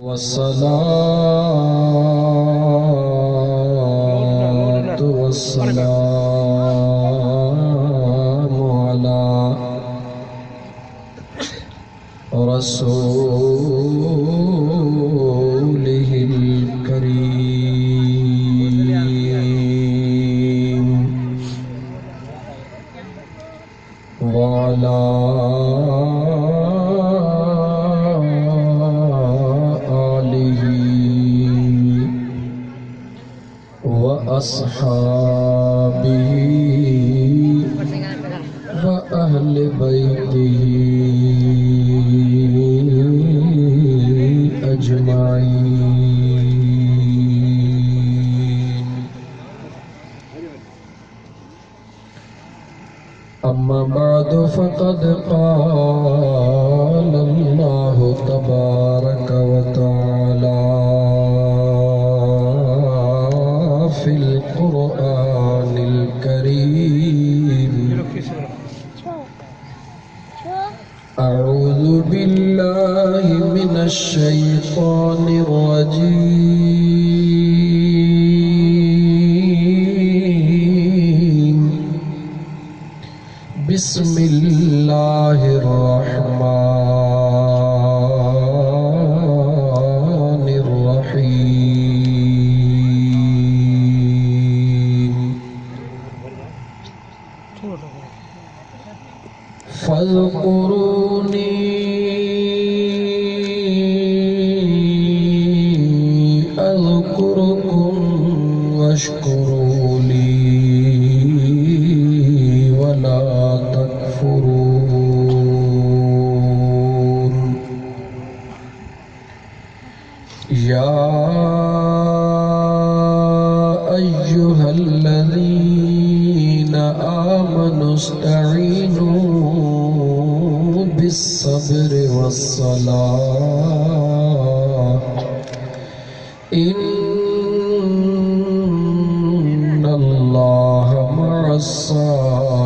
वस्सलातु वस्सलामु अला रसूलिहिल करीम व अला अस्हाबिही व अहले बैतिही अजमाईन। अम्मा बअदु फ़क़द क़ाल अल्लाहु तबारक व तआला फिल क़ुरआनिल करीम अऊज़ु बिल्लाहि मिनश शैतानिर रजीम बिस्मिल्लाहिर रहमानिर रहीम। फ़ज़्कुरूनी अज़्कुरुकुम वश्कुरूली वला तकफुरून। या अय्युहल्लज़ीना आमनुस्तईनू बिस्सब्रि वस्सलाह इन्नल्लाह मअस्साबिरीन।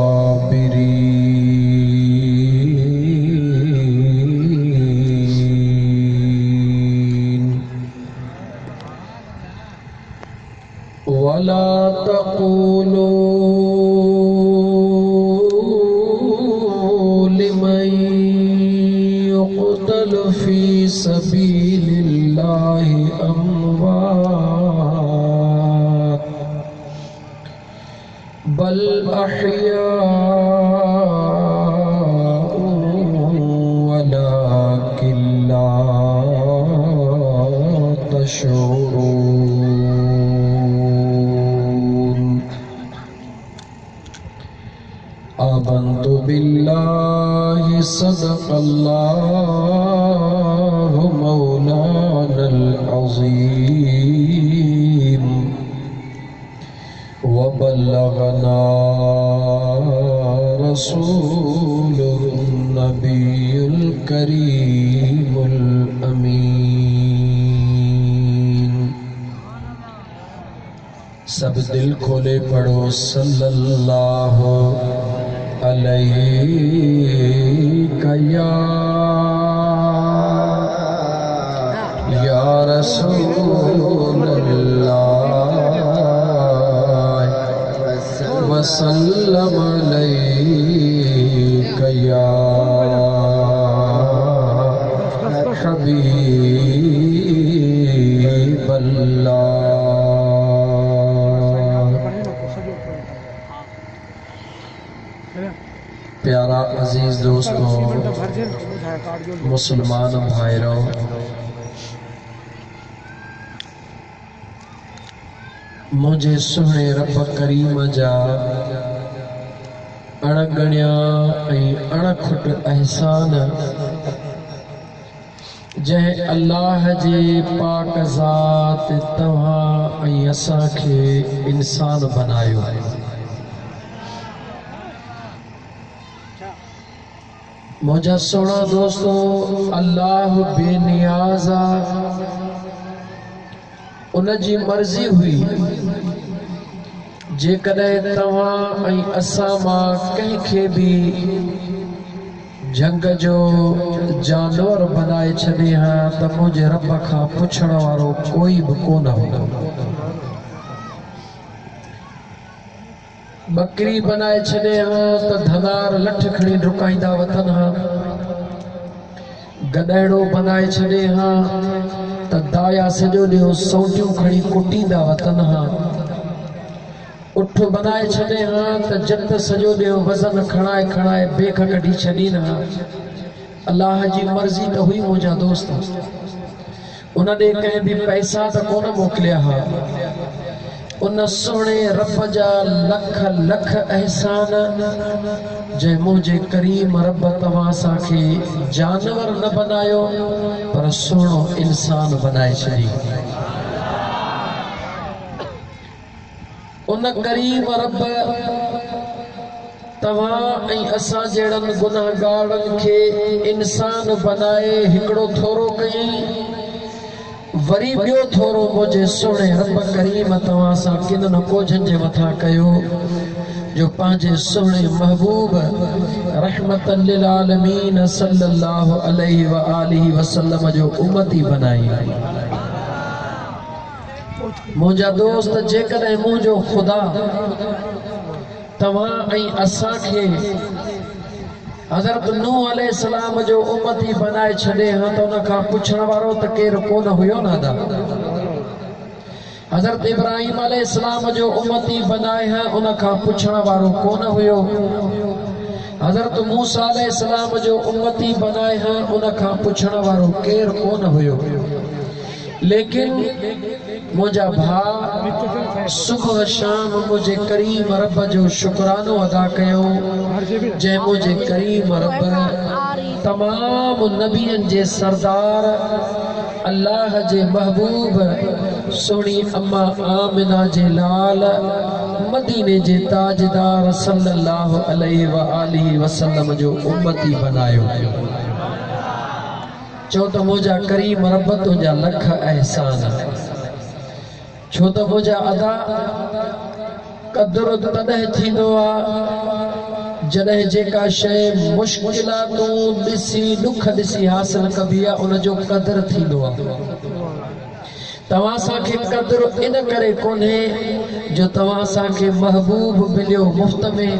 वला तक़ूलू लिमन युक़तलु फ़ी सबीलिल्लाहि अम्वात बल अहयाउन वलाकिन ला तशऊरून। आमन्तु बिल्लाहि सदक़ल्लाहु मौलानल अज़ीम व बल्लगना रसूलुहुन नबियुल करीमुल अमीन। सब दिल खोले पढ़ो सल्लल्लाहु अलैहि या रसूलल्लाह वसल्लम अलैका या हबीबल्लाह। प्यारा अजीज दोस्तों, मुसलमान भाइयों, मुझे सुहणे रब करीम जा अणगणिया अणखुट एहसान जंहिं अल्लाह जे पाक ज़ात तव्हां असांखे इंसान बनायो आहे। मुझा सोना दोस्तों, अल्लाह बेनियाज़ उन जी मर्ज़ी हुई जेकॾहिं तव्हां ऐं असां मां कंहिंखे बि जंग जो जानवर बनाए छॾे हाँ त मुझे रब खां पुछण वारो कोई भी कोन हो। बकरी बनाए छॾे हाँ त धनार लठ खणी डुकाईंदा वतन हाँ। गॾड़ो बनाए छॾे हाँ त दाया सॼो ॾींहुं सौंटियूं खणी कुटींदा वतन हाँ। उठ बनाए छॾे हाँ त जत सॼो ॾींहुं वज़न खणाए खणाए बेख कढी छॾीनि हाँ। अल्लाह जी मर्ज़ी त हुई मुंहिंजा दोस्त, उन ॾे कंहिं बि पैसा त कोन मोकिलिया हा। उन सोणे रब जा लख लख एहसान जंहिं मुंहिंजे करीम रब तव्हां असांखे जानवर न बनायो पर सुहिणो इंसान बनाए छॾी। उन करीम रब तव्हां ऐं असां जहिड़नि गुनाहगारनि खे इंसान बनाए हिकिड़ो थोरो कयईं, वरी ॿियो थोरो मुंहिंजे सुहिणे रब करीम तव्हां सां किन कोझनि जे मथां कयो जो पंहिंजे सुहिणे महबूब रहमतन लिल आलमीन सल्लल्लाहु अलैहि व आलिहि वसल्लम जो उम्मती बनाई। मुंहिंजा दोस्त, जेकॾहिं मुंहिंजो ख़ुदा तव्हां ऐं असांखे हज़रत नूह अलैहिस्सलाम जो उम्मती बनाए छॾे हा त उन खां पुछण वारो त केरु कोन हुयो न दा। हज़रत इब्राहिम अलैहिस्सलाम जो उम्मती बनाए हा, उन खां पुछण वारो कोन हुयो। हज़रत मूसा अलैहिस्सलाम जो उम्मती बनाए हा, उन खां पुछण वारो केरु कोन हुयो। लेकिन मुझा भा सुबह शाम मुझे करीम रब जो शुक्रानो अदा कयो जंहिं मुझे करीम रब तमाम नबियन जे सरदार अल्लाह जे महबूब सोनी अम्मा आमिना जे लाल मदीने जे ताजदार सल्लल्लाहु अलैहि व आलिहि वसल्लम जो उम्मती बनायो। छो त मुझा करीम रब तुंहिंजा लख एहसान, छो त मुझा अदा क़दुर तॾहिं थींदो आहे जॾहिं जेका शइ मुश्किलातूं ॾिसी ॾुख ॾिसी हासिल कबी आहे उन जो क़दुरु थींदो आहे। तव्हां असांखे क़दुरु इन करे कोन्हे जो तव्हां असांखे महबूब मिलियो मुफ़्त में,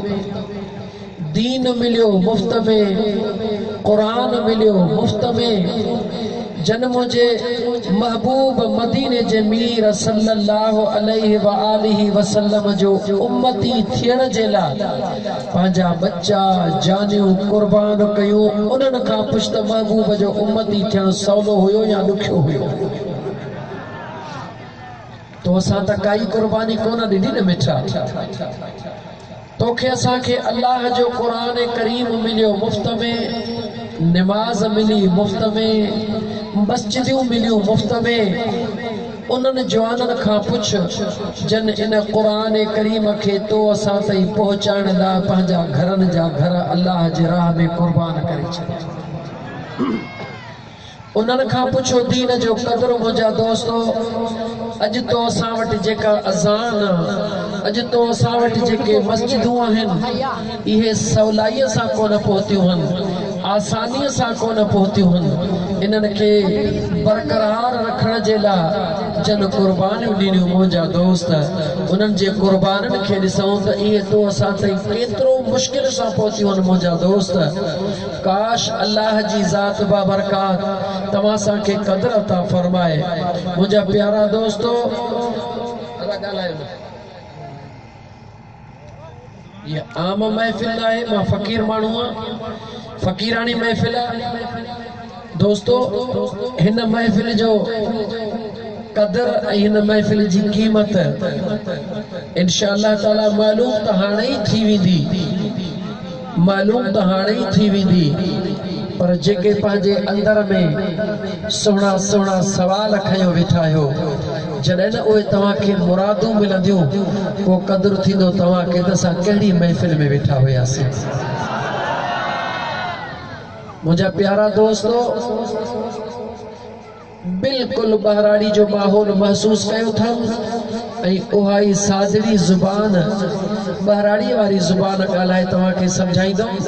दीन मिलियो मुफ़्त में, क़ुरान मिलियो मुफ़्त में। जन मुझे महबूब मदीने जे मीर सल्लल्लाहु अलैहि व आलिहि वसल्लम जो उम्मती थियण जे लाइ पंहिंजा बच्चा जानियूं कुर्बान कयूं, उन्हनि खां पुछ त महबूब जो उम्मती थियण सवलो हुयो या ॾुखियो हुयो। तो असां त काई कुर्बानी कोन ॾिनी न मिठा। तोखे असांखे अल्लाह जो क़ुरान करीम मिलियो मुफ़्त में, नमाज मिली मुफ़्त में, मस्जिदियूं मिलियूं मुफ़्त में। उन्हनि जवाननि खां पुछ जन इन क़ुरान करीम खे तो असां ताईं पहुचाइण लाइ पंहिंजा घरनि जा घर अल्लाह जे राह में कुर्बान करे छॾिया। उन्हनि खां पुछो दीन जो क़दुरु। मुंहिंजा दोस्तो, अॼु तो असां वटि जेका अज़ान, अॼु तो असां वटि जेके मस्जिदूं आहिनि इहे सवलाईअ सां कोन पहुतियूं आहिनि, आसानीअ सां कोन पहुतियूं आहिनि। इन्हनि खे बरक़रार रखण जे लाइ जन कुर्बानियूं ॾिनियूं। मुंहिंजा दोस्त, उन्हनि जे कुर्बाननि खे ॾिसूं त इहे तो असां ताईं केतिरो मुश्किल सां पहुतियूं आहिनि। मुंहिंजा दोस्त, काश अल्लाह जी ज़ात बाबरकात तव्हां असांखे क़दुरु अता फरमाए। मुंहिंजा प्यारा दोस्तो, ये आम महफ़िल आहे, मां फ़क़ीर माण्हू आहियां, फ़क़ीरानी महफ़िल आहे। दोस्तो, हिन महफ़िल जो क़दुरु ऐं हिन महफ़िल जी क़ीमत इंशाअल्लाह ताला मालूम त हाणे ई थी वेंदी, मालूम त हाणे ई थी वेंदी। पर जेके पंहिंजे अंदर में सुहिणा सुहिणा सवाल खयो वेठा आहियो, जॾहिं न उहे तव्हांखे मुरादूं मिलंदियूं पोइ क़दुरु थींदो तव्हांखे त असां कहिड़ी महफ़िल में वेठा हुयासीं। मुंहिंजा प्यारा दोस्तो, बिल्कुलु बहराड़ी जो माहौल महसूस कयो था ऐं उहा ई सादड़ी ज़ुबान, बहराड़ी वारी ज़ुबान ॻाल्हाए तव्हांखे सम्झाईंदुमि।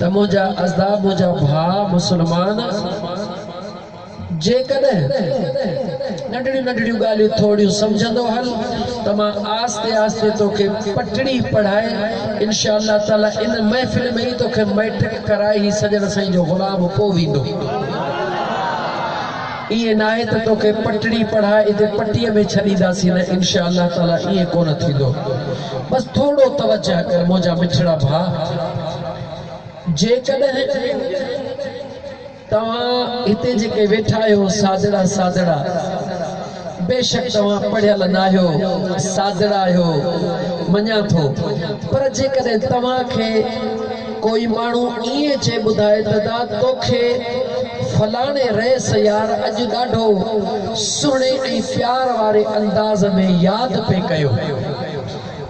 त मुझा अज़दा मुझा भा मुसलमान जेकॾहिं नंढड़ियूं नंढड़ियूं ॻाल्हियूं थोड़ियूं सम्झंदो हल त मां आस्ते आस्ते तोखे पटड़ी पढ़ाए इंशाअल्लाह ताला इन महफ़िल में ही तोखे मैट्रिक कराए ही सजण साईं जो ग़ुलाम पोइ वेंदो। इहे न आहे त तोखे पटड़ी पढ़ाए इते पट्टीअ में छॾींदासीं न, इंशाअल्लाह ताला ईअं कोन थींदो। बस थोड़ो तवज्जो कर मुंहिंजा मिठड़ा भाउ। जेकॾहिं तव्हां हिते जेके वेठा आहियो सादड़ा सादड़ा, बेशक तव्हां पढ़ियल न आहियो, सादड़ा आहियो मञा थो, पर जेकॾहिं तव्हांखे कोई माण्हू ईअं चए ॿुधाए त दा तोखे फलाणे रईस यार अॼु ॾाढो सुहिणे ऐं प्यार वारे अंदाज़ में यादि पे कयो,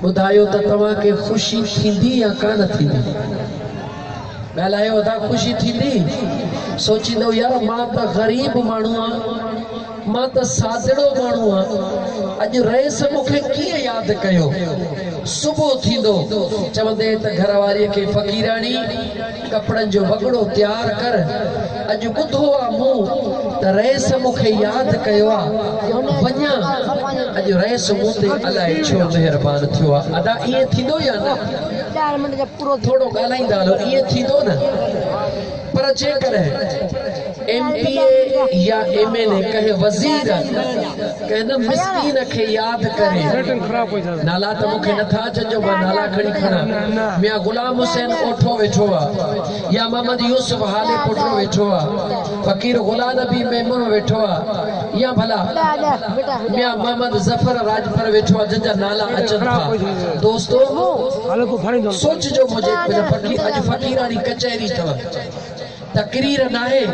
ॿुधायो त तव्हांखे ख़ुशी थींदी या कान थींदी? ॻाल्हायो था, ख़ुशी थींदी? सोचींदो यार मां त ग़रीब माण्हू आहियां, मां त सादड़ो माण्हू आहियां, अॼु रईस मूंखे कीअं यादि कयो? सुबुह थींदो चवंदे त घरवारीअ खे फ़क़ीराणी कपिड़नि जो वॻड़ो तयारु कर, अॼु ॿुधो आहे मूं त रईस मूंखे यादि कयो आहे, वञा अॼु रईस मूं ते अलाए छो महिरबान थियो आहे। अदा ईअं थींदो या न? थोड़ो ॻाल्हाईंदा हलो, ईअं थींदो न? पर जेकॾहिं MPA या MLA कंहिं वज़ीर कंहिं न मिस्कीन खे यादि करे, नाला त मूंखे नथा अचनि जो मां नाला खणी खणा, मियां गुलाम हुसैन ओठो वेठो आहे, या मोहम्मद यूसुफ हाले पुटो वेठो आहे, फ़कीर गुलाम नबी मेमन वेठो आहे, या भला मियां मोहम्मद ज़फर राजपर वेठो आहे जंहिंजा नाला अचनि था। दोस्तो सोचजो मुंहिंजे अॼु फ़क़ीराणी कचहरी अथव, तकरीर न आहे,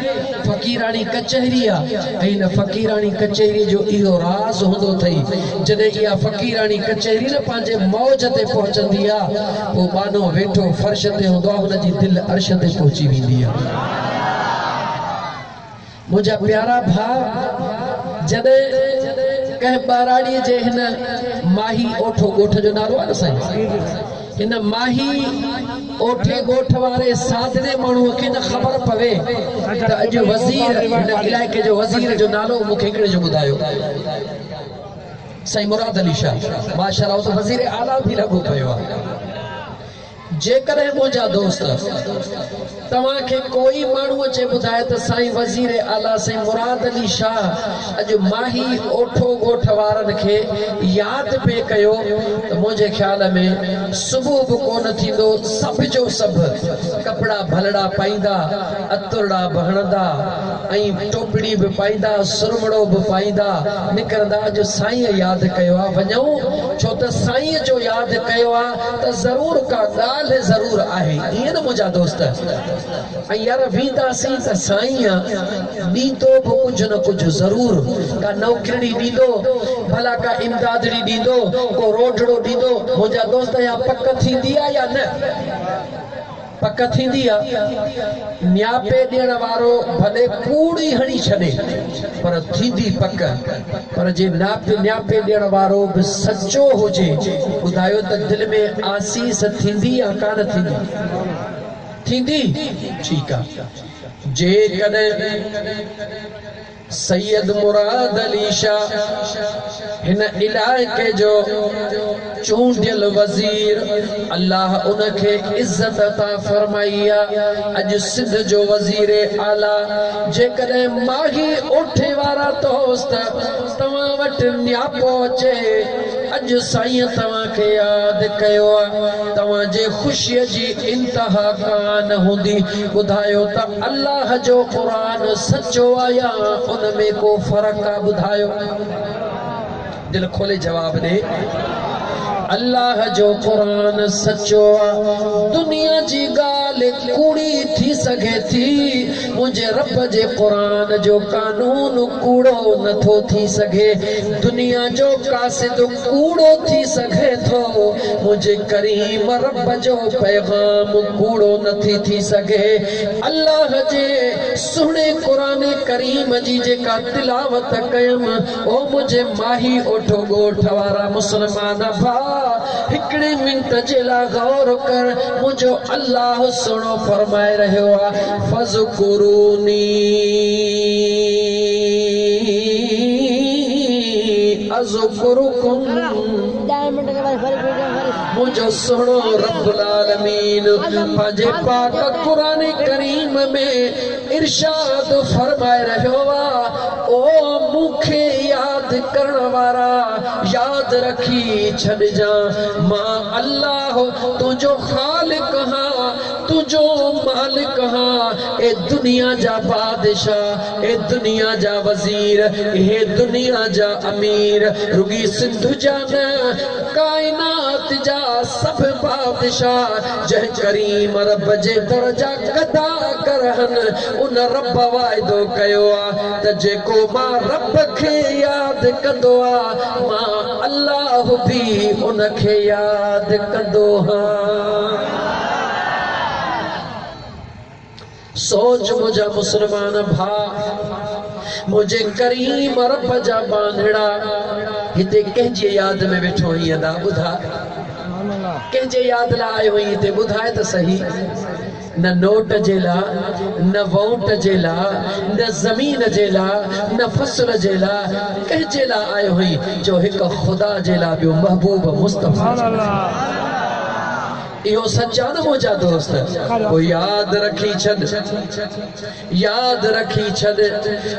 फ़क़ीराणी कचहरी आहे, ऐं हिन फ़क़ीराणी कचहरी जो इहो राज़ हूंदो अथई जॾहिं इहा फ़क़ीराणी कचहरी न पंहिंजे मौज ते पहुचंदी आहे, पोइ बानो वेठो फर्श ते हूंदो आहे, हुनजी दिलि अर्श ते पहुची वेंदी आहे। मुंहिंजा प्यारा भाउ, जॾहिं कंहिं ॿाराड़ीअ जे हिन माही ओठो ॻोठ जो नालो आहे न साईं, हिन माही ओठे ॻोठ वारे सादड़े माण्हूअ खे न ख़बर पवे त अॼु वज़ीर हिन इलाइक़े जो वज़ीर जो नालो मूंखे हिकिड़े जो ॿुधायो, साईं मुराद अली शाह, माशाअल्लाह त वज़ीर आला बि लॻो पियो आहे। जेकॾहिं मुंहिंजा दोस्त तव्हांखे कोई माण्हू अचे ॿुधाए त साईं वज़ीर आला साईं मुराद अली शाह अॼु माही ओठो ॻोठ वारनि खे यादि पे कयो, त मुंहिंजे ख़्याल में सुबुह बि कोन थींदो, सभ जो सभु कपिड़ा भलड़ा पाईंदा, अतुरड़ा बि हणंदा ऐं टोपड़ी बि पाईंदा, सुरमड़ो बि पाईंदा, निकिरंदा अॼु साईं यादि कयो आहे, वञूं छो त साईं जो यादि कयो आहे त ज़रूरु का ॻाल्हि ज़रूरु आहे, ईअं न मुंहिंजा दोस्त? ऐं यार वेंदासीं त साईं ॾींदो बि कुझु न कुझु ज़रूरु, का नौकिरी ॾींदो, भला का इमदादड़ी ॾींदो, को रोडड़ो ॾींदो। मुंहिंजा दोस्त या पक थींदी आहे या न? पक थींदी आहे। न्यापे ॾियण वारो भले कूड़ी हणी छॾे पर थींदी पक, पर जे न्यापे ॾियण वारो बि सचो हुजे, ॿुधायो त दिलि में आसीस थींदी या कान थींदी? थींदी? ठीकु आहे। जेकॾहिं सैयद मुराद अली शाह हिन इलाइक़े जो चूंडियल वज़ीर, अल्लाह उनखे इज़त अता फरमाई आहे, अॼु सिंध जो वज़ीर आला, जेकॾहिं माही ओठे वारा दोस्त तव्हां वटि न्यापो अचे, अॼु साईं तव्हांखे यादि कयो आहे, तव्हांजे ख़ुशीअ जी इंतहा कान हूंदी। ॿुधायो त अल्लाह जो क़ुरान सचो आहे या उन में को फ़र्क़ु आहे? ॿुधायो, दिल खोले जवाब ॾे। अल्लाह जो क़ुरान सचो आहे, दुनिया जी ॻाल्हि कूड़ी थी सघे थी, मुंहिंजे रब जे क़ुरान जो कानून कूड़ो नथो थी सघे, दुनिया जो कासिद कूड़ो थी सघे थो, मुंहिंजे करीम रब जो पैगाम कूड़ो नथी थी सघे। अल्लाह जे सुहिणे क़ुरान करीम जी जेका तिलावत कयमि, ओ मुंहिंजे माही ओठो ॻोठ वारा मुस्लमान भाउ, हिकिड़े मिंट जे लाइ गौर कर, मुंहिंजो अल्लाह सुनो फरमाए रहियो आ फज़कुरूनी अज़कुरुकुम मुझो सुनो रब्बुल आलमीन पंहिंजे पाक कुरान करीम में इरशाद फरमाए रहियो आ ओ मूंखे याद करण वारा याद रखी छॾजा मां अल्लाह तुझो खालिक हां तुझो मालिक हां ए दुनिया जा बादशाह ए दुनिया जा वजीर ए दुनिया जा अमीर रुगी सिंधु जा न कायनात जा सब बादशाह जह करीम रब जे दर्जा गदा करहन उन रब वाइदो कयो आ त जेको मां रब खे याद कंदो आ मां अल्लाह भी उनखे याद कंदो हां सोच मुझा मुसलमान भा मुझे करीम रब जा बांधड़ा हिते कंहिंजे याद में वेठो ही अदा ॿुधा कंहिंजे याद ला आयो हुई हिते ॿुधाए त सही न नोट जे ला न वोट जे ला न ज़मीन जे ला न फसल जे ला कंहिंजे ला आयो हुई जो हिक खुदा जे ला ॿियो महबूब मुस्तफा इहो सच्चा न मुझा दोस्त वो याद रखी छद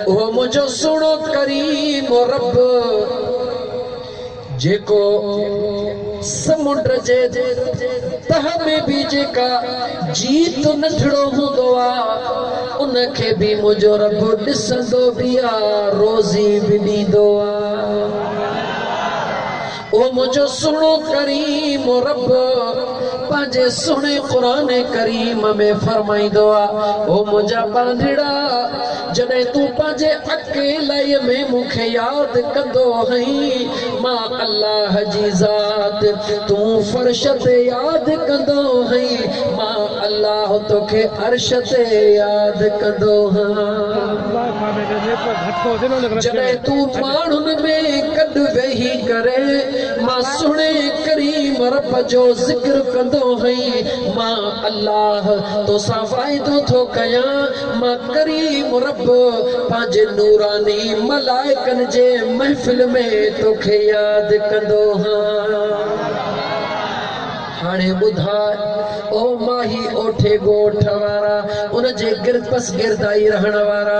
वो मुझो सुनो करीम रब जेको समुंड जे तह में भी जेका जीत नठड़ो हूंदो आ उनखे भी मुझो रब ॾिसंदो भी आ रोज़ी भी ॾींदो आ ओ मुझो सुनो करीम रब पंहिंजे सुने कुरान करीम में फरमाईंदो आ ओ मुझा बांधड़ा जॾहिं तूं पंहिंजे अकेलाई में मूंखे यादि कंदो हई मां अल्लाह जी ज़ात तूं फर्श ते यादि कंदो हई मां अल्लाह तोखे अर्श ते यादि कंदो जॾहिं तूं माण्हुनि में गॾु वेही करे मां सुणे करीम रब जो ज़िक्र कंदो हई मां अल्लाह तोसां वाइदो थो कयां मां करीम रब पंहिंजे नूरानी मलाइकनि जे महफ़िल में तोखे यादि कंदो हाणे ॿुधाए ओ माही ओठे ॻोठ वारा उन जे गिरपस गिरदाई रहण वारा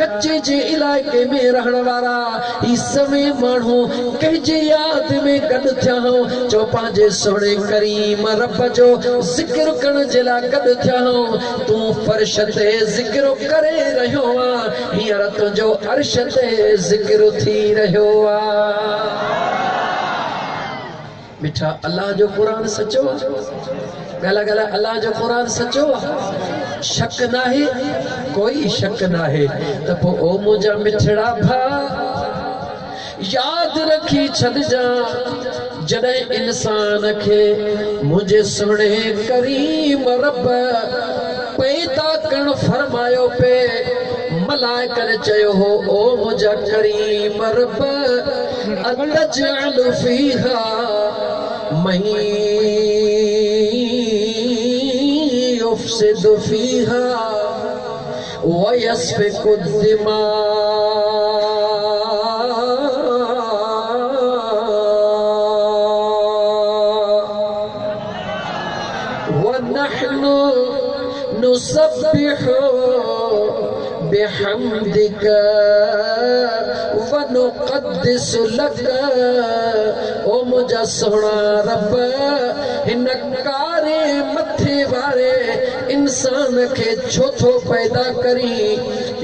कच्चे जे इलाइक़े में रहण वारा ही समय माण्हू कंहिंजे याद में गॾु थिया हो जो पंहिंजे सुहिणे करीम रब जो ज़िक्र करण जे लाइ गॾु थिया हो तूं फर्श ते ज़िक्र करे रहियो आ हींअर तुंहिंजो अर्श ते ज़िक्र थी रहियो आ मिठा अल्लाह जो कुरान सचो गला गला अल्लाह जो कुरान सचो शक ना है कोई शक ना है त पो ओ मुझा मिठड़ा भा याद रखी छॾजा जॾहिं इंसान खे मुझे सुणे करीम रब पैदा करण फरमायो पे मलाइकनि चयो हो ओ मुझा करीम रब अतजअल फीहा मन युफ़्सिदु फीहा व यस्फिकु दिमा व नहनु नुसब्बिहु बिहम्दिक व नुक़द्दिसु लक ओ मुझा सोना रब हिन कारे मथे वारे इंसान के छो थो पैदा करी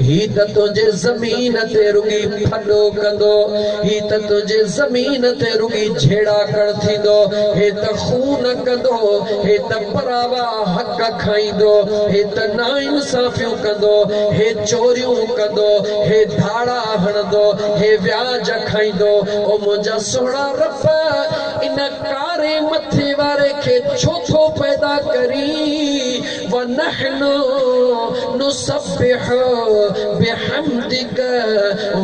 ही त तुझे जमीन ते रुगी फडो कंदो ही त तुझे जमीन ते रुगी झेड़ा कर थींदो हे त खून कंदो हे त परावा हक खाईंदो हे त नाइंसाफियूं कंदो हे चोरियूं कंदो हे धाड़ा हणंदो हे व्याज खाईंदो ओ मुझा सोना रब इन कारे मथे वारे के छो थो पैदा करी व वनहनु नुसब्बिहु बिहम्दिक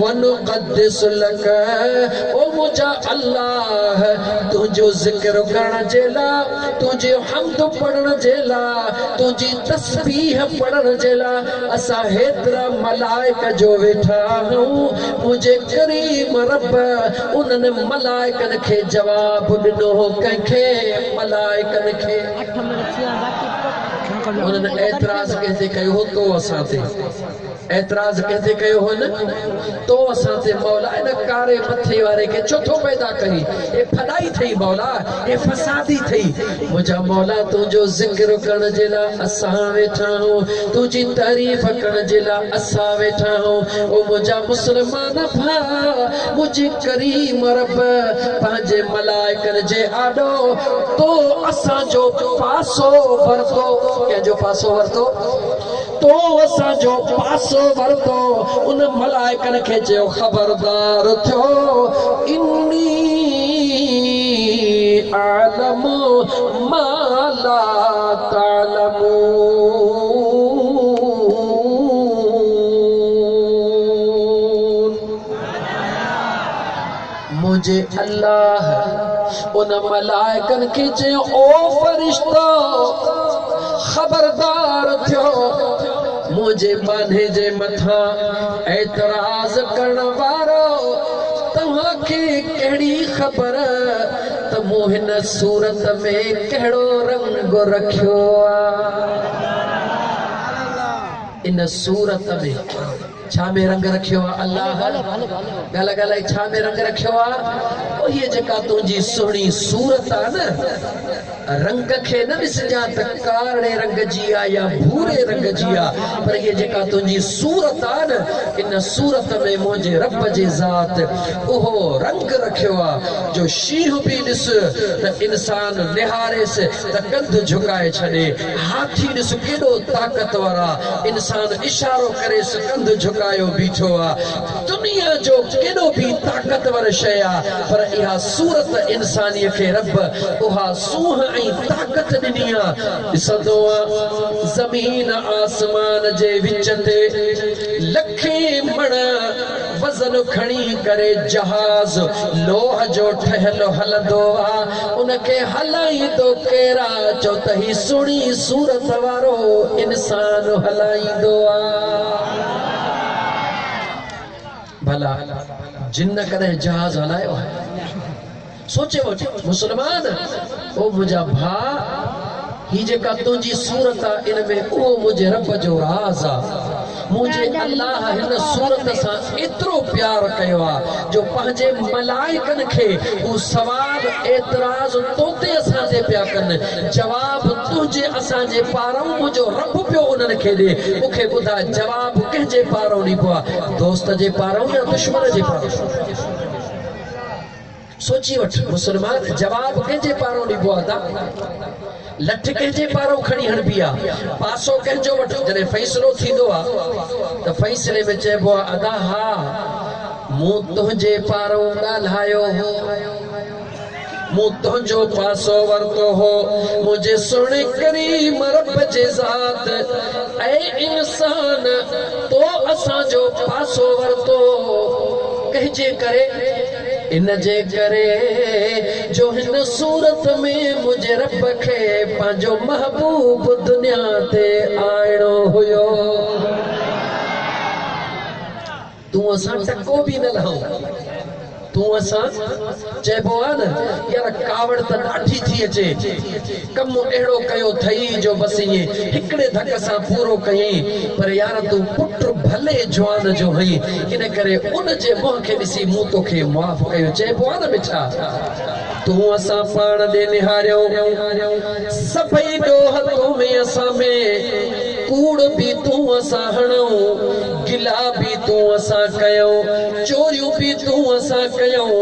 वनुक़द्दिस लक। ओ मुझा अल्लाह तुझो जिक्र करण जेला, तुझे हम्द पढ़ण जेला, तुझी तस्बीह पढ़ण जेला असा हेतरा मलाइक जो वेठा हूं। मुझे करीम रब उन्हनि मलाइकन खे जवाब ॾिनो, कंहिंखे मलाइकन खे उन्हनि एतराज़ कंहिंते कयो हो तो असां ते, एतराज़ कंहिंते कयो हो न तो असां ते। मौला इन कारे मथे वारे खे चोथो पैदा कई, ए फदाई थई मौला, ए फसादी थई। मुझा मौला तुझो जिक्र करण जे लाइ असां वेठा हूं, तुझी तारीफ़ करण जे लाइ असां वेठा हूं। ओ मुझा मुसलमान भा, मुझे करीम रब पंहिंजे मलाइकन जे आॾो तो असांजो पासो वरतो, कंहिंजो पासो वरतो तो असांजो पासो वरतो। उन मलाइकन खे चयो ख़बरदार थियो, इन्नी आलमु मा ला तालमून। मुझे अल्लाह उन मलाइकन खे चयो ओ फरिश्तो खबरदार थियो, मुझे बाने जे मथा एतराज़ करण वारो तव्हांखे कहिड़ी ख़बर त मूं हिन सूरत में कहिड़ो रंग रखियो आहे। इन सूरत में छा में रंग रखियो आहे? अल्लाह ॻाल्हि ॻाल्हि छा में रंग रखियो आहे? हीअ जेका तुंहिंजी सुहिणी सूरत आहे न, रंग खे न ॾिसजां त कारे रंग जी आहे या भूरे रंग जी आहे, पर हीअ जेका तुंहिंजी सूरत आहे न, इन सूरत में मुंहिंजे रब जे ज़ात उहो रंग रखियो आहे जो शींहुं बि ॾिस त इंसान निहारेसि त कंध झुकाए छॾे। हाथी ॾिस केॾो ताक़तवर आहे, इंसान इशारो करेसि कंध झुकायो बीठो आहे। दुनिया जो केॾो बि ताक़तवर शइ आहे, पर इहा सूरत इंसानीअ खे रब उहा सूंह ऐं ताक़त ॾिनी आहे। ॾिसंदो आहे ज़मीन आसमान जे विच ते लखे मण वज़न खणी करे जहाज़ लोह जो ठहियलु हलंदो आहे, उनखे हलाईंदो केरा? चओ त ही सुहिणी सूरत वारो इंसान हलाईंदो आहे। भला जिन कॾहिं जहाज़ हलायो आहे? सोचे वठ मुसलमान, ओ मुंहिंजा भाउ, ही जेका तुंहिंजी सूरत आहे इन में उहो मुंहिंजे रब जो राज़ आहे। मुझे अल्लाह हिन सूरत सां एतिरो प्यार कयो आहे जो पंहिंजे मलाइकन खे हू सवाल एतराज़ तोते असां ते पिया कनि, जवाब तुंहिंजे असांजे पारां मुंहिंजो रब पियो उन्हनि खे ॾे। मूंखे ॿुधाए जवाब कंहिंजे पारां ॾिबो आहे? दोस्त जे पारां या दुश्मन जे पारां? सोची वठ मुसलमान, जवाब कंहिंजे पारां ॾिबो आहे? लठ कंहिंजे पारां खणी हणबी आहे? पासो कंहिंजो वठ? जॾहिं फ़ैसिलो थींदो आहे त फ़ैसिले में चइबो आहे अदा हा मूं तुंहिंजे पारां ॻाल्हायो हो, मूं तुंहिंजो पासो वरितो हो। मुंहिंजे सुहिणे करीम रब जे ज़ात ऐं इंसान तो असांजो पासो वरितो कंहिंजे करे? इन जे करे जो हिन सूरत में मुझे रब खे पंहिंजो महबूब दुनिया ते आणो हुयो। तूं असां टको बि न लहूं, तूं असां चइबो आहे न यार कावड़ त ॾाढी थी अचे, कमु अहिड़ो कयो अथई जो बसि ईअं हिकिड़े धक सां पूरो कयईं, पर यार तूं पुट भले जवान जो हई, इन करे उन जे मुंहं खे ॾिसी मूं तोखे माफ़ कयो। चइबो आहे न मिठा, तूं असां पाण ॾे निहारियो, सभई ॾोह तूं में असां में, कूड़ भी तूं असां हणऊं, गिला भी तूं असां कयूं, चोरियूं भी तूं असां कयूं,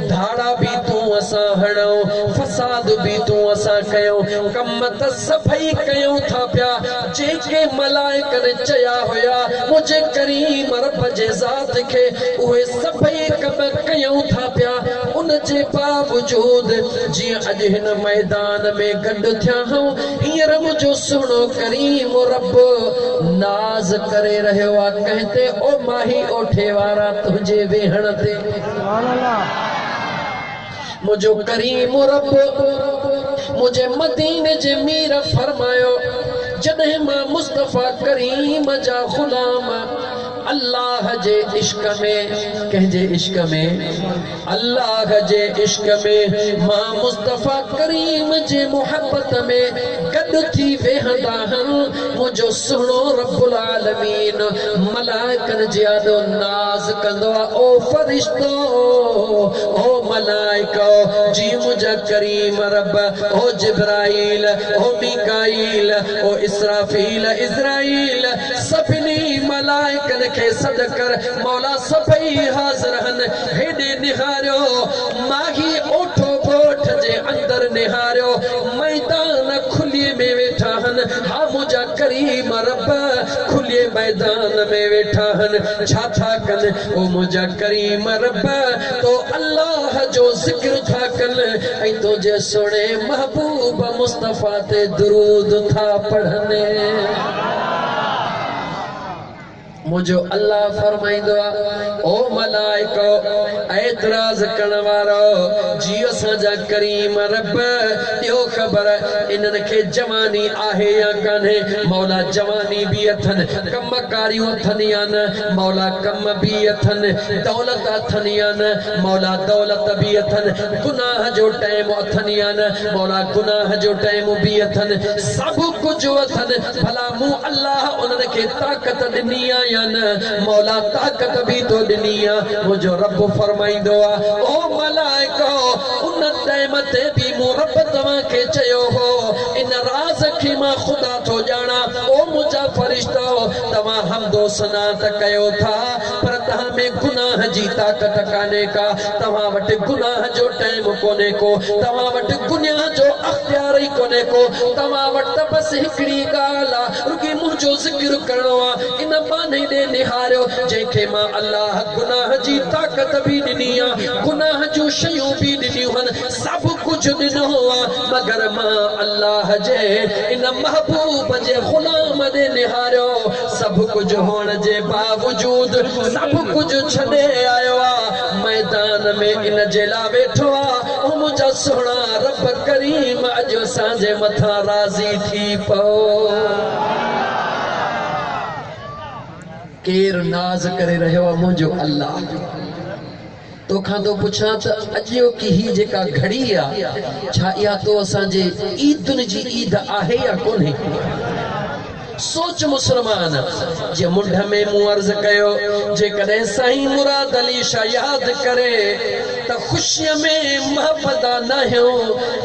धाड़ा भी तूं असां हणऊं, फसाद भी तूं असां कयूं। कम त सभई कयूं था पिया जेके मलाइकनि चया हुया मुझे करीम रब जे ज़ात खे, उहे सभई कम कयूं था पिया। उन जे बावजूद जिया अज हिन मैदान में गंड थिया हूं हींअर मुझो सुनो करीम रब नाज करे रहियो आ कहते ओ माही ओठे वारा तुझे वेहण ते मुझो करीम रब मुझे मदीने जे मीर फरमायो जॾहिं मां मुस्तफा करीम जा गुलाम अल्लाह जे इश्क में कंहिंजे इश्क में अल्लाह जे इश्क में मां मुस्तफा करीम जे मोहब्बत में गॾु थी वेहंदा आहिनि मुंहिंजो सुहिणो रब्बुल आलमीन मलाइकनि जे आॾो नाज़ कंदो आहे ओ फ़रिश्तो ओ मलाइको जी मुंहिंजा करीम रब ओ जिब्राईल ओ मीकाईल ओ इसराफील इज़राईल सभिनी मलाइकनि खे सॾ कर मौला सभई हाज़िर आहिनि हेॾे निहारियो माही ओठो ॻोठ जे अंदरि निहारियो मैदान खुलीअ में वेठा आहिनि हा मुंहिंजा करीम रब खुलीअ मैदान में वेठा आहिनि छा था कनि ओ मुंहिंजा करीम रब तो अल्लाह जो ज़िक्र था कनि ऐं तुंहिंजे सुहिणे महबूब मुस्तफ़ा ते दुरूद था पढ़नि मुझो अल्लाह फरमाइंदो ओ मलाइको एतराज करण वारो जियो साजा करीम रब यो खबर इनन के जवानी आहे या कान्हे मौला जवानी भी अथन कम कारियूं अथन या न मौला कम भी अथन दौलत अथन या न मौला दौलत भी अथन गुनाह जो टाइम अथन या न मौला गुनाह जो टाइम भी अथन सब कुछ अथन भला मु अल्लाह उनन के ताकत ॾिनी या न मौला ताकत भी तो ॾिनी मुझो रब फरमाइंदो ओ मलाइको उन टाइम ते भी मूं रब तव्हां खे चयो हो इन राज़ खे मां ख़ुदा थो ॼाणा ओ मुंहिंजा फ़रिश्तो तव्हां हमदो सना त कयो था पर तव्हां में गुनाह जी ताकत कान्हे का तव्हां वटि गुनाह जो टाइम कोन्हे को तव्हां वटि गुनाह जो अख़्तियार ई कोन्हे को तव्हां वटि त बसि हिकिड़ी ॻाल्हि आहे रुॻी मुंहिंजो ज़िक्र करणो आहे इन बहाने ॾे निहारियो जंहिंखे मां अल्लाह गुनाह जी ताकत भी ॾिनी आहे गुनाह जूं शयूं भी ॾिनियूं आहिनि सभु कुझु ॾिनो आहे मगर मां अल्लाह जे इन महबूब जे ग़ुलाम ॾे निहारियो सभु कुझु हुअण जे बावजूद सभु कुझु छॾे आयो आहे मैदान में इन जे लाइ वेठो आहे ओ मुंहिंजा सुहिणा रब करीम अॼु असांजे मथां राज़ी थी पओ केर नाज करे रहियो आहे मुंहिंजो अल्लाह तोखां तो पुछां त अॼो की ही जेका घड़ी आहे छा इहा तो असांजे ईदुनि जी ईद आहे या कोन्हे सोच मुसलमान जे मुंड में मूं अर्ज़ कयो जेकॾहिं साईं मुराद अली शाह यादि करे त ख़ुशीअ में महबदा न आहियो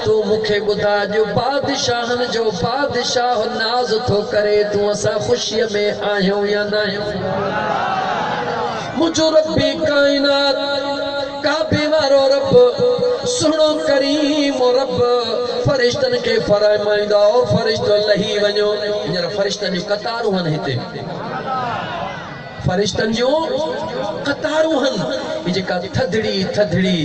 तूं मूंखे ॿुधा जो बादशाहनि जो बादशाह नाज़ थो करे तूं असां ख़ुशीअ में आहियूं या न आहियूं मुंहिंजो रब्बी काइनात काबे वारो रब सुहिणो करीम रब फरिश्तनि खे फरमाईंदा ओ फरिश्तो लही वञो हींअर फरिश्तनि जूं कतारूं आहिनि हिते फरिश्तनि जूं कतारूं आहिनि ही जेका थधड़ी थधड़ी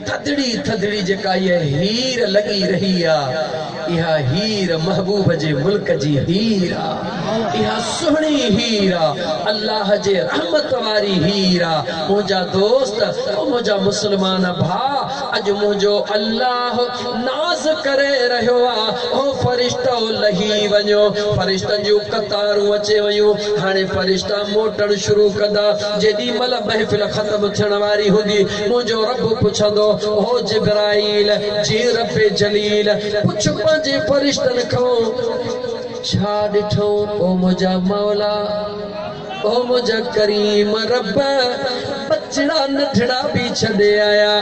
थधड़ी थधड़ी जेका इहा हीर लॻी रही आहे इहा हीर महबूब जे मुल्क जी हीर आहे इहा सुहिणी हीर आहे अल्लाह जे रहमत वारी हीर आहे मुंहिंजा दोस्त मुंहिंजा मुस्लमान भाउ अॼु मुंहिंजो अल्लाह नाज़ करे रहियो आहे ओ फरिश्तो लही वञो फरिश्तनि जूं कतारूं अचे वयूं हाणे फरिश्ता मोटणु शुरू कंदा जेॾी महिल महफ़िल ख़तम थियण वारी हूंदी मुंहिंजो रब पुछंदो ओ जिब्राईल जी रब जलील पुछ पंहिंजे फरिश्तनि खां छा ॾिठो ओ मुंहिंजा मौला ओ मुंहिंजा करीम रब बचड़ा नंढड़ा भी छॾे आया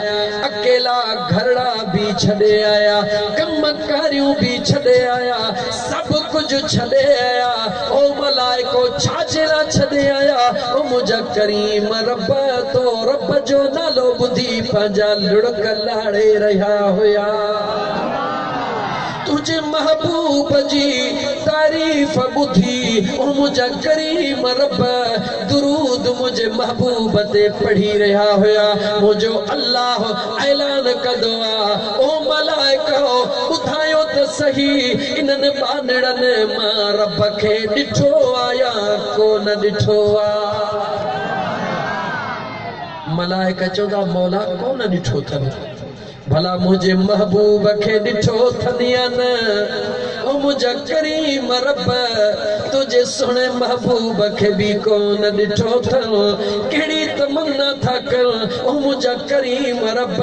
अकेला घरड़ा भी छॾे आया कमकारियूं भी छॾे आया सब कुछ छॾे आया ओ मलाइको छाजे लाइ छॾे आया ओ मुंहिंजा करीम रब तो रब जो नालो ॿुधी पंहिंजा लुड़क लाड़े रहिया हुया तुझे महबूब जी तारीफ बुधी ओ मुझा करीम रब दुरूद मुझे महबूब ते पढ़ी रहा होया मुझो अल्लाह ऐलान कदो ओ मलाइका ॿुधायो त सही इन्हनि बानड़नि मां रब खे ॾिठो आया कोन ॾिठो आ मलाइका चवंदा मौला कोन ॾिठो अथनि भला मुझे महबूब खे ॾिठो अथनि या न ओ मुझा करीम रब तुझे सुणे महबूब खे बि कोन ॾिठो अथनि कहिड़ी तमन्ना था कनि ओ मुझा करीम रब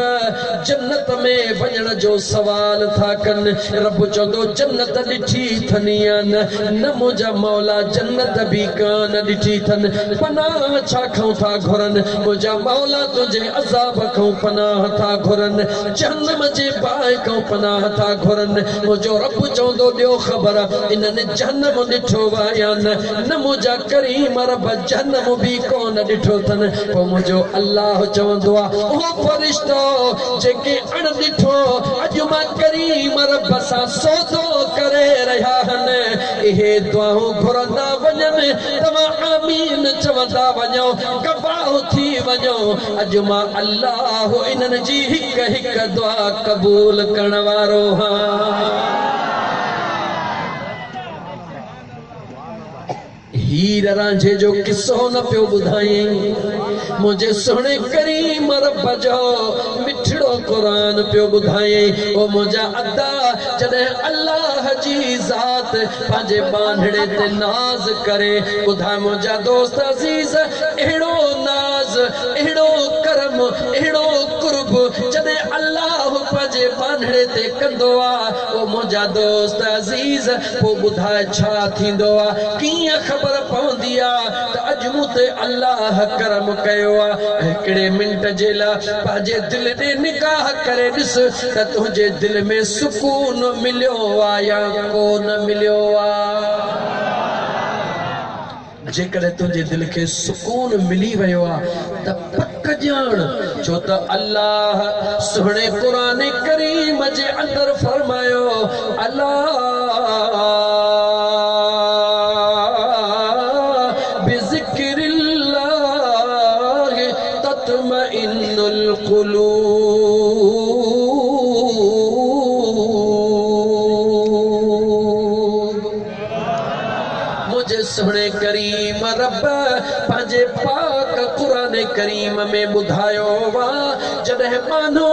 जन्नत में वञण जो सवाल था कनि रब चवंदो जन्नत ॾिठी अथनि या न मुझा मौला जन्नत बि कान ॾिठी अथनि पनाह छा खां था घुरनि मुझा मौला तुंहिंजे अज़ाब खां पनाह था घुरनि जहन्नम जे बाहि खां पनाह था घुरनि मुंहिंजो रब चवंदो ॾियो ख़बर इन्हनि जहन्नम ॾिठो वा या न मुंहिंजा करीम रब जहन्नम बि कोन ॾिठो अथनि पोइ मुंहिंजो अल्लाह चवंदो आहे ओ फ़रिश्तो जेके अण ॾिठो अॼु मां करीम रब सां सौदो करे रहिया आहिनि इहे दुआऊं घुरंदा वञनि तव्हां आमीन चवंदा वञो गवाह थी वञो अॼु मां अल्लाह इन्हनि जी हिकु हिकु दुआ क़बूल करण वारो हीर रांझे जो किस्सो न पियो ॿुधाई मुझे सुणे करीम रब जो मिठड़ो क़ुरान पियो ॿुधाई ओ मुंहिंजा अदा जॾहिं अल्लाह जी ज़ात पंहिंजे बांधड़े ते नाज़ करे ॿुधाए मुंहिंजा दोस्त अज़ीज़ अहिड़ो नाज़ अहिड़ो करम अहिड़ो कुर्ब जॾहिं अल्लाह पंहिंजे बांधड़े ते कंदो आहे ओ मुंहिंजा दोस्त अज़ीज़ पोइ ॿुधाए छा थींदो आहे कीअं ख़बर पवंदी आहे त अॼु मूं ते अल्लाह करम कयो आहे हिकिड़े मिंट जे लाइ पंहिंजे दिलि ॾे निगाह करे ॾिस त तुंहिंजे दिलि में सुकून मिलियो आहे या कोन मिलियो आहे जेकॾहिं तुंहिंजे दिलि खे सुकून मिली वियो आहे त पक ॼाण छो त अल्लाह सुहिणे क़ुरान करीम जे अंदरि फरमायो अल्लाह सुहिणे करीम रब पंहिंजे पाक क़ुरान करीम में ॿुधायो वा जॾहिं मानो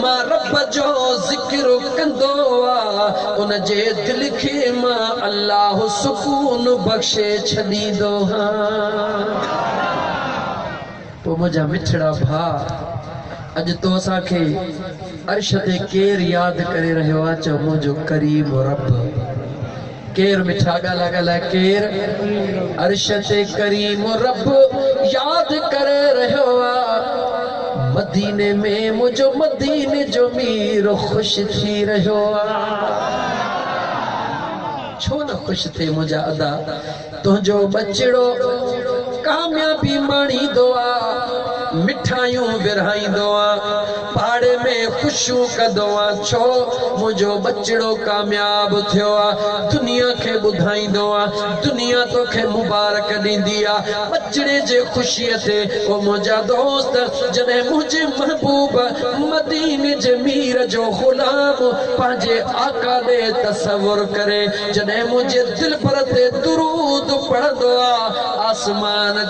मां रब जो ज़िक्र कंदो आहे उन जे दिलि खे मां अल्लाह सुकून बख़्शे छॾींदो पोइ मुंहिंजा मिठड़ा भाउ अॼु तो असांखे अर्श ते केरु यादि करे रहियो आहे चओ मुंहिंजो करीम रब केर मिठा गाला गाला केर अर्श ते करीम रब याद करे रहियो आहे मदीने में मुझो मदीने जो मीर खुश थी रहियो आहे छो न खुश थे मुझा अदा तुंहिंजो बचड़ो कामयाबी माणींदो आहे मिठाइयूं विरहाईंदो आहे पाड़े में खुशियूं कंदो आहे छो मुंहिंजो बचड़ो कामयाब थियो आहे दुनिया खे ॿुधाईंदो आहे दुनिया तोखे मुबारक ॾींदी आहे बचड़े जे ख़ुशीअ ते ओ मुंहिंजा दोस्त जॾहिं मुंहिंजे महबूब मदीने जे मीर जो ग़ुलाम पंहिंजे आका ॾे तसवुर करे जॾहिं मुंहिंजे दिलि पर ते दुरूद पढ़ंदो आहे आसमान